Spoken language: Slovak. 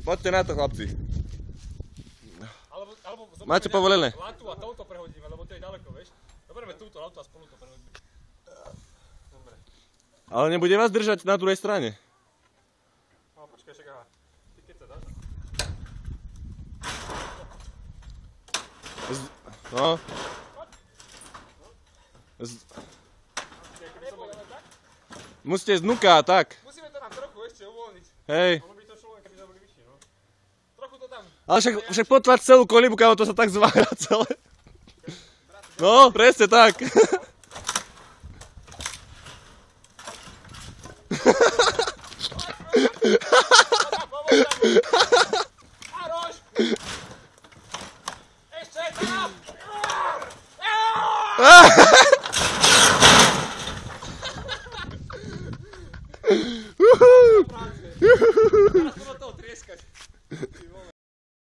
Poďte na to, chlapci. Máte povolené. Latu a touto prehodíme, lebo to je ďaleko, vieš. Dobre, túto latu a spolu to prehodíme. Dobre. Ale nebude vás držať na druhej strane. No, počkaj, však aha. Ty keď sa dáš? No. Musíte znúka, tak. Musíme to tam trochu ešte uvoľniť. Hej. Ono by to šlo, keby sme boli vyššie, no. Trochu to tam. Ale však potlač celú kolibu, kámo, to sa tak zvára celé. No, presne tak. Maroš! Ešte tam! Teraz to do toho trieskať. Ty vole.